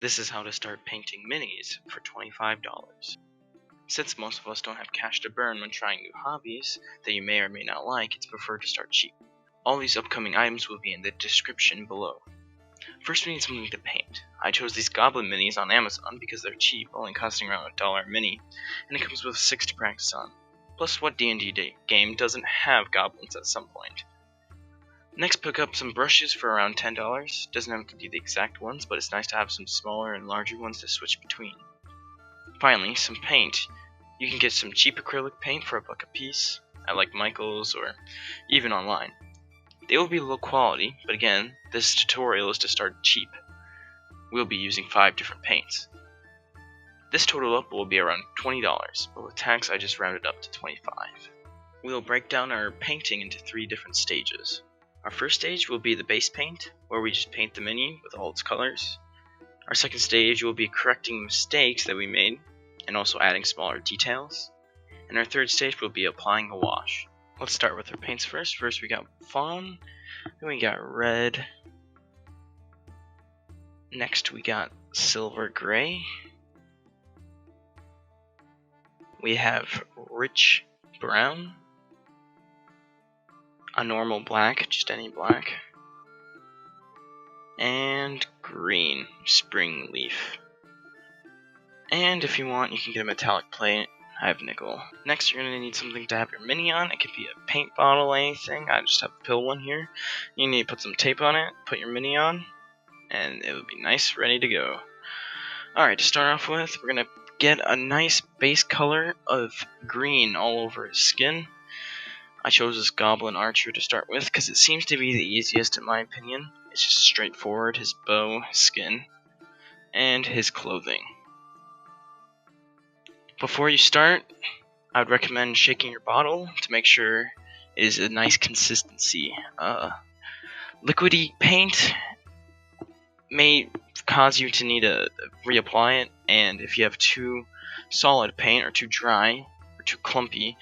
This is how to start painting minis for $25. Since most of us don't have cash to burn when trying new hobbies that you may or may not like, it's preferred to start cheap. All these upcoming items will be in the description below. First we need something to paint. I chose these goblin minis on Amazon because they're cheap, only costing around $1 a mini, and it comes with 6 to practice on. Plus, what D&D game doesn't have goblins at some point? Next, pick up some brushes for around $10. Doesn't have to be the exact ones, but it's nice to have some smaller and larger ones to switch between. Finally, some paint. You can get some cheap acrylic paint for $1 a piece at like Michael's or even online. They will be low quality, but again, this tutorial is to start cheap. We'll be using 5 different paints. This total up will be around $20, but with tax I just rounded up to 25. We'll break down our painting into 3 different stages. Our first stage will be the base paint, where we just paint the mini with all its colors. Our second stage will be correcting mistakes that we made, and also adding smaller details. And our third stage will be applying a wash. Let's start with our paints first. First we got fawn, then we got red. Next we got silver gray. We have rich brown, a normal black, just any black, and green, spring leaf. And if you want, you can get a metallic plate. I have nickel. Next, you're going to need something to have your mini on. It could be a paint bottle, anything. I just have a pill one here. You need to put some tape on it, put your mini on, and it will be nice, ready to go. Alright, to start off with, we're going to get a nice base color of green all over his skin. I chose this goblin archer to start with because it seems to be the easiest in my opinion. It's just straightforward, his bow, his skin, and his clothing. Before you start, I would recommend shaking your bottle to make sure it is a nice consistency. Liquidy paint may cause you to need to reapply it, and if you have too solid paint or too dry or too clumpy,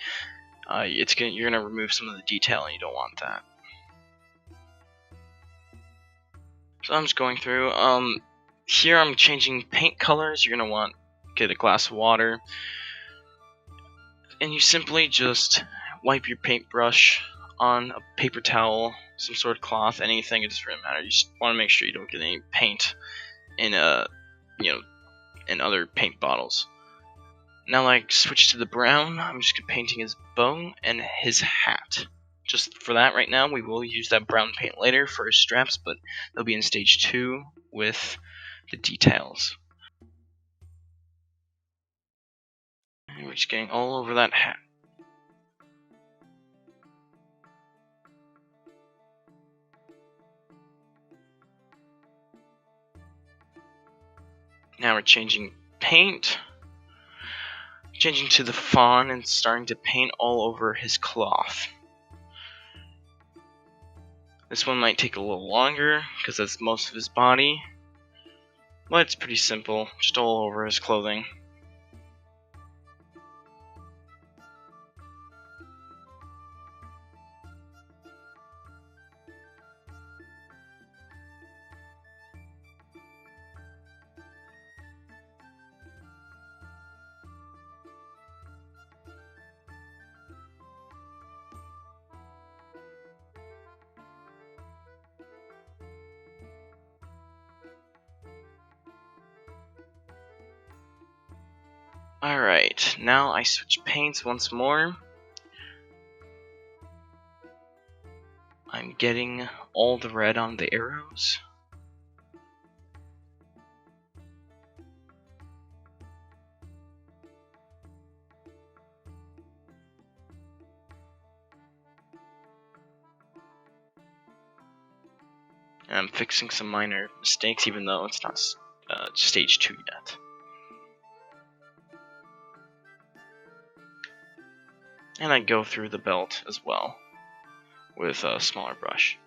you're gonna remove some of the detail, and you don't want that. So I'm just going through. Here I'm changing paint colors. You're gonna want get a glass of water, and you simply just wipe your paintbrush on a paper towel, some sort of cloth, anything. It doesn't really matter. You just want to make sure you don't get any paint in in other paint bottles. Now, like, switch to the brown. I'm just painting his bow and his hat. Just for that right now, we will use that brown paint later for his straps, but they'll be in stage 2 with the details. And we're just getting all over that hat. Now we're changing paint. Changing to the fawn and starting to paint all over his cloth. This one might take a little longer because that's most of his body, but it's pretty simple, just all over his clothing. Alright, now I switch paints once more. I'm getting all the red on the arrows. And I'm fixing some minor mistakes even though it's not stage 2 yet. And I go through the belt as well with a smaller brush.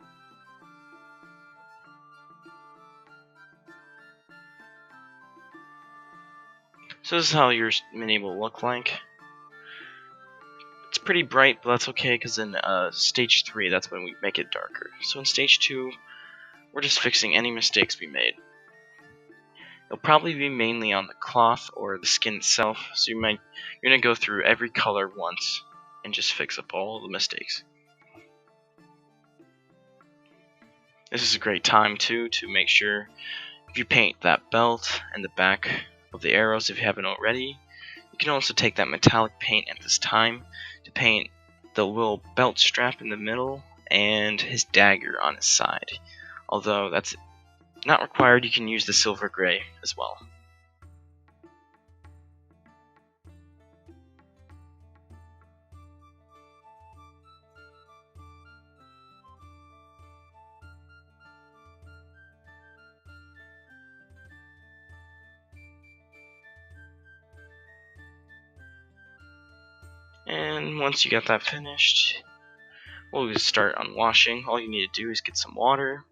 So this is how your mini will look like. It's pretty bright, but that's okay because in stage 3, that's when we make it darker. So in stage 2, we're just fixing any mistakes we made. It'll probably be mainly on the cloth or the skin itself, so you're gonna go through every color once and just fix up all the mistakes. This is a great time too to make sure if you paint that belt and the back of the arrows if you haven't already. You can also take that metallic paint at this time to paint the little belt strap in the middle and his dagger on his side. Although that's not required, you can use the silver gray as well. And once you got that finished, we'll just start on washing. All you need to do is get some water,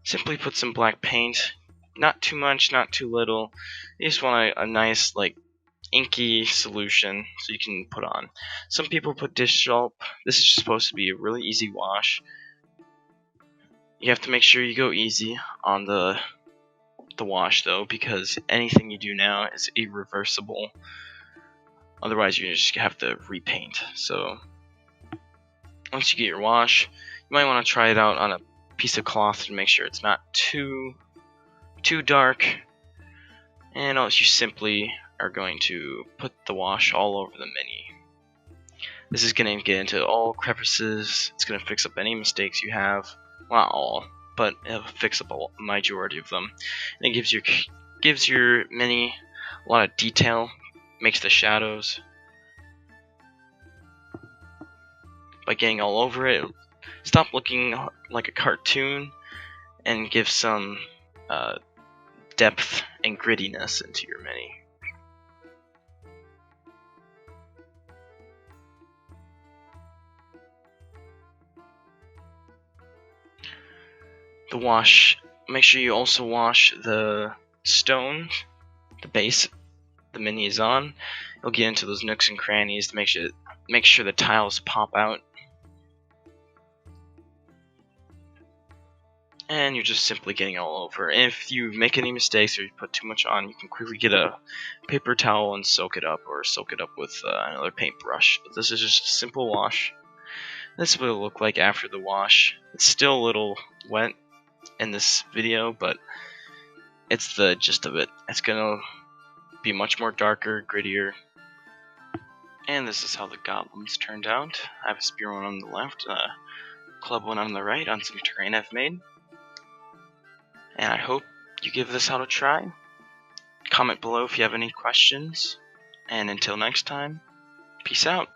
simply put some black paint, not too much, not too little. You just want a nice like inky solution so you can put on. Some people put dish soap. This is supposed to be a really easy wash. You have to make sure you go easy on the wash though, because anything you do now is irreversible. Otherwise you just have to repaint. So once you get your wash, you might want to try it out on a piece of cloth to make sure it's not too dark. And else you simply are going to put the wash all over the mini. This is going to get into all crevices. It's going to fix up any mistakes you have. Well, not all, but it'll fix up a majority of them. And it gives your mini a lot of detail, makes the shadows. By getting all over it, stop looking like a cartoon and give some depth and grittiness into your mini. The wash, make sure you also wash the stone, the base the mini is on. You'll get into those nooks and crannies to make sure the tiles pop out. And you're just simply getting all over. And if you make any mistakes or you put too much on, you can quickly get a paper towel and soak it up, or soak it up with another paintbrush. But this is just a simple wash. This is what it'll look like after the wash. It's still a little wet in this video, but it's the gist of it. It's gonna be much more darker, grittier. And this is how the goblins turned out. I have a spear one on the left, a club one on the right on some terrain I've made. And I hope you give this out a try. Comment below if you have any questions. And until next time, peace out.